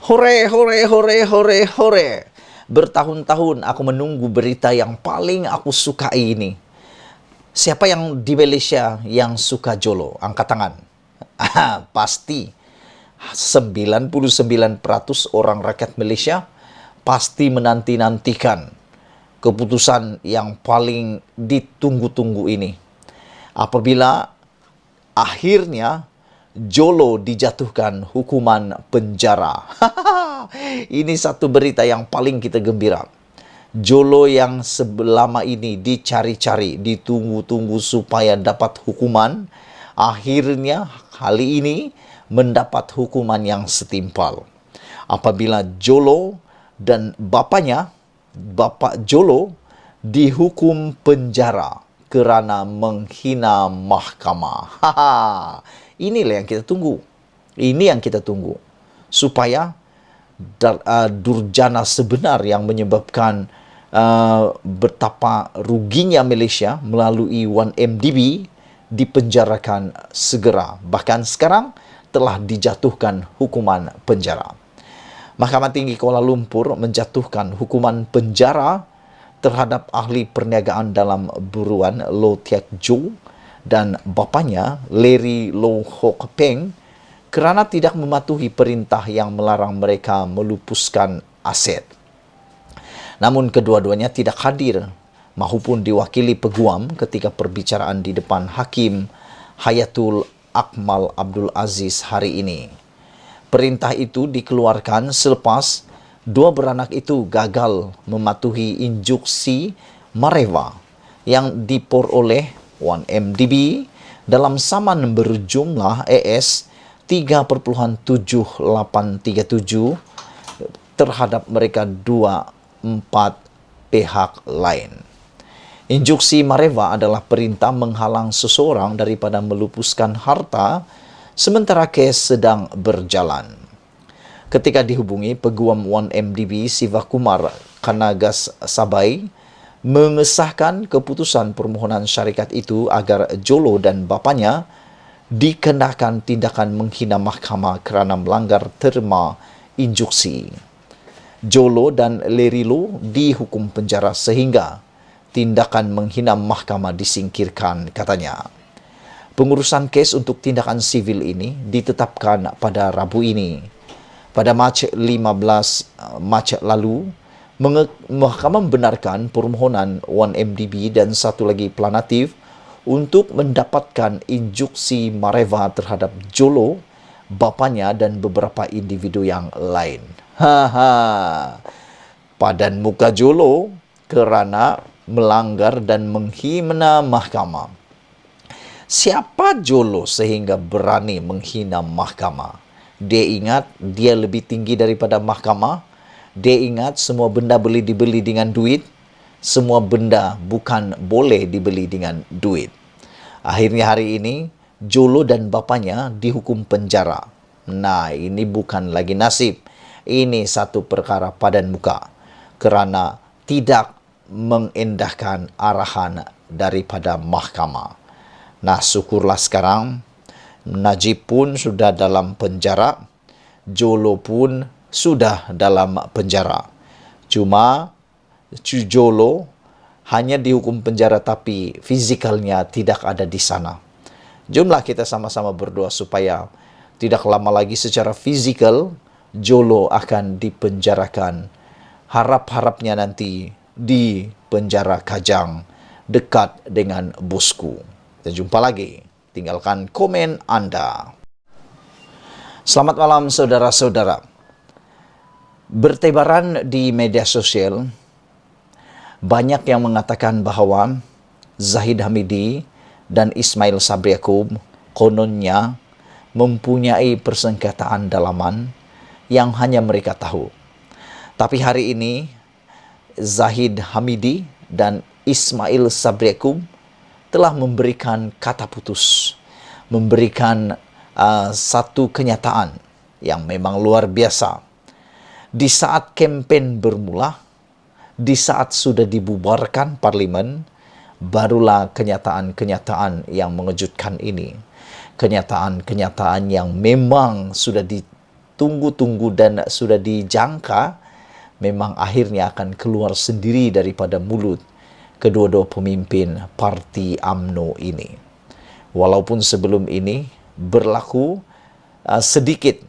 Hore, hore, hore, hore, hore. Bertahun-tahun aku menunggu berita yang paling aku sukai ini. Siapa yang di Malaysia yang suka jolo? Angkat tangan. Pasti 99% orang rakyat Malaysia pasti menanti-nantikan keputusan yang paling ditunggu-tunggu ini. Apabila akhirnya Jolo dijatuhkan hukuman penjara. Ini satu berita yang paling kita gembira. Jolo yang selama ini dicari-cari, ditunggu-tunggu supaya dapat hukuman, akhirnya kali ini mendapat hukuman yang setimpal. Apabila Jolo dan bapaknya, Bapak Jolo, dihukum penjara kerana menghina mahkamah. Inilah yang kita tunggu. Ini yang kita tunggu. Supaya durjana sebenar yang menyebabkan betapa ruginya Malaysia melalui 1MDB dipenjarakan segera. Bahkan sekarang telah dijatuhkan hukuman penjara. Mahkamah Tinggi Kuala Lumpur menjatuhkan hukuman penjara terhadap ahli perniagaan dalam buruan Low Tiak Jo dan bapanya Larry Low Hock Peng kerana tidak mematuhi perintah yang melarang mereka melupuskan aset. Namun kedua-duanya tidak hadir mahupun diwakili peguam ketika perbicaraan di depan Hakim Hayatul Akmal Abdul Aziz hari ini. Perintah itu dikeluarkan selepas dua beranak itu gagal mematuhi instruksi Mareva yang diperoleh 1MDB dalam saman berjumlah AS 3.7837 terhadap mereka empat pihak lain. Instruksi Mareva adalah perintah menghalang seseorang daripada melupuskan harta sementara kes sedang berjalan. Ketika dihubungi, peguam 1MDB Siva Kumar Kanagas Sabai mengesahkan keputusan permohonan syarikat itu agar Jolo dan bapanya dikenakan tindakan menghina mahkamah kerana melanggar terma instruksi. Jolo dan Larry Low dihukum penjara sehingga tindakan menghina mahkamah disingkirkan, katanya. Pengurusan kes untuk tindakan sivil ini ditetapkan pada Rabu ini. Pada Mac 15 Mac lalu, Mahkamah membenarkan permohonan 1MDB dan satu lagi planatif untuk mendapatkan instruksi Mareva terhadap Jolo, bapanya dan beberapa individu yang lain. Padan muka Jolo kerana melanggar dan menghina mahkamah. Siapa Jolo sehingga berani menghina mahkamah? Dia ingat dia lebih tinggi daripada mahkamah. Dia ingat semua benda boleh dibeli dengan duit. Semua benda bukan boleh dibeli dengan duit. Akhirnya hari ini, Jolo dan bapanya dihukum penjara. Nah, ini bukan lagi nasib. Ini satu perkara padan muka. Kerana tidak mengendahkan arahan daripada mahkamah. Nah, syukurlah sekarang Najib pun sudah dalam penjara. Jolo pun sudah dalam penjara. Cuma Jolo hanya dihukum penjara tapi fizikalnya tidak ada di sana. Jomlah kita sama-sama berdoa supaya tidak lama lagi secara fizikal Jolo akan dipenjarakan. Harap-harapnya nanti di penjara Kajang dekat dengan bosku. Kita jumpa lagi. Tinggalkan komen Anda. Selamat malam saudara-saudara. Bertebaran di media sosial, banyak yang mengatakan bahawa Zahid Hamidi dan Ismail Sabri Yaakob kononnya mempunyai persengketaan dalaman yang hanya mereka tahu. Tapi hari ini, Zahid Hamidi dan Ismail Sabri Yaakob telah memberikan kata putus, memberikan satu kenyataan yang memang luar biasa. Di saat kempen bermula, di saat sudah dibubarkan parlimen, barulah kenyataan-kenyataan yang mengejutkan ini. Kenyataan-kenyataan yang memang sudah tunggu-tunggu dan sudah dijangka memang akhirnya akan keluar sendiri daripada mulut kedua-dua pemimpin parti UMNO ini. Walaupun sebelum ini berlaku sedikit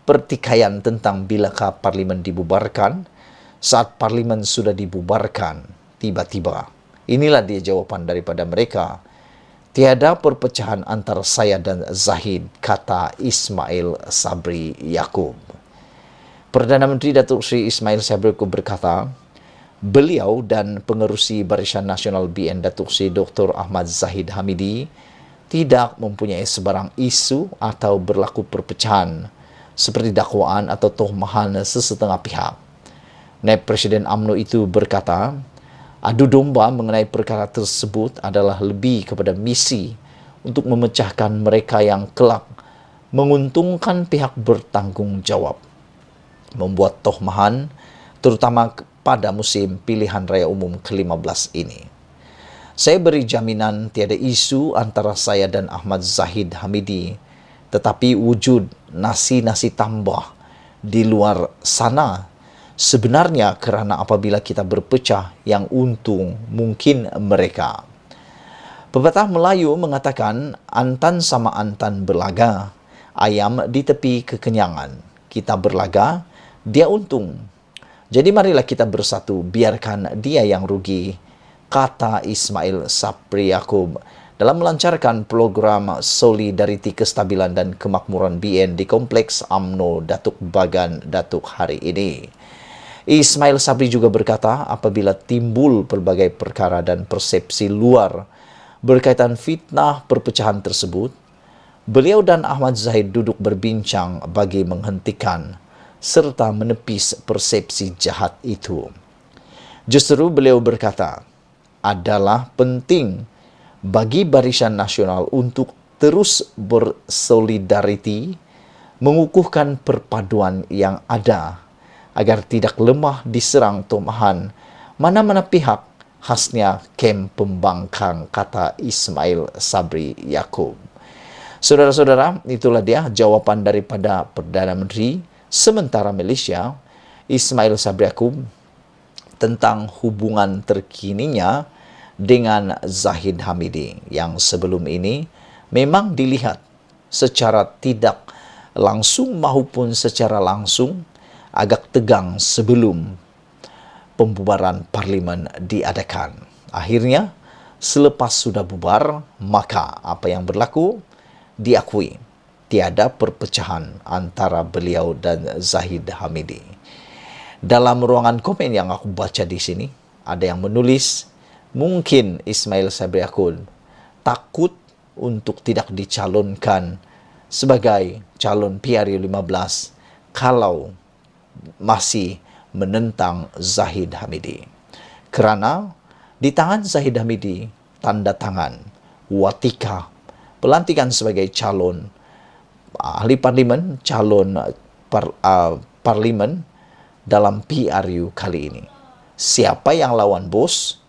pertikaian tentang bilakah parlimen dibubarkan. Saat parlimen sudah dibubarkan, tiba-tiba inilah dia jawapan daripada mereka. Tiada perpecahan antara saya dan Zahid, kata Ismail Sabri Yaakob. Perdana Menteri Datuk Seri Ismail Sabri Yaakob berkata, beliau dan pengerusi Barisan Nasional BN Datuk Seri Dr. Ahmad Zahid Hamidi tidak mempunyai sebarang isu atau berlaku perpecahan seperti dakwaan atau tohmahan sesetengah pihak. Naib Presiden UMNO itu berkata, adu domba mengenai perkara tersebut adalah lebih kepada misi untuk memecahkan mereka yang kelak menguntungkan pihak bertanggungjawab, membuat tohmahan terutama pada musim pilihan raya umum ke-15 ini. Saya beri jaminan tiada isu antara saya dan Ahmad Zahid Hamidi, tetapi wujud nasi-nasi tambah di luar sana sebenarnya kerana apabila kita berpecah, yang untung mungkin mereka. Pepatah Melayu mengatakan, antan sama antan berlaga, ayam di tepi kekenyangan. Kita berlaga, dia untung. Jadi marilah kita bersatu, biarkan dia yang rugi, kata Ismail Sabri Yaakob dalam melancarkan program Solidariti Kestabilan dan Kemakmuran BN di Kompleks UMNO Datuk Bagan Datuk hari ini. Ismail Sabri juga berkata, apabila timbul pelbagai perkara dan persepsi luar berkaitan fitnah perpecahan tersebut, beliau dan Ahmad Zahid duduk berbincang bagi menghentikan serta menepis persepsi jahat itu. Justru beliau berkata, adalah penting bagi Barisan Nasional untuk terus bersolidariti, mengukuhkan perpaduan yang ada, agar tidak lemah diserang tomahan mana-mana pihak, khasnya kem pembangkang, kata Ismail Sabri Yaakob. Saudara-saudara, itulah dia jawapan daripada Perdana Menteri sementara Malaysia, Ismail Sabri Yaakob, tentang hubungan terkininya dengan Zahid Hamidi yang sebelum ini memang dilihat secara tidak langsung maupun secara langsung agak tegang sebelum pembubaran parlimen diadakan. Akhirnya, selepas sudah bubar, maka apa yang berlaku diakui. Tiada perpecahan antara beliau dan Zahid Hamidi. Dalam ruangan komen yang aku baca di sini, ada yang menulis, mungkin Ismail Sabri Yaakob takut untuk tidak dicalonkan sebagai calon PRU 15 kalau masih menentang Zahid Hamidi. Kerana di tangan Zahid Hamidi tanda tangan watika pelantikan sebagai calon ahli parlimen, calon parlimen dalam PRU kali ini. Siapa yang lawan bos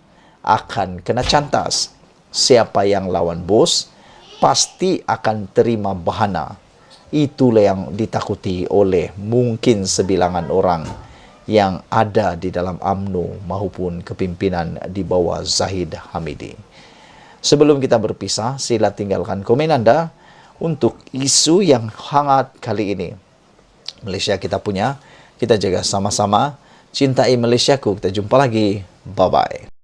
akan kena cantas. Siapa yang lawan bos pasti akan terima bahana. Itulah yang ditakuti oleh mungkin sebilangan orang yang ada di dalam UMNO maupun kepimpinan di bawah Zahid Hamidi. Sebelum kita berpisah, sila tinggalkan komen anda untuk isu yang hangat kali ini. Malaysia kita punya, kita jaga sama-sama. Cintai Malaysiaku, kita jumpa lagi. Bye-bye.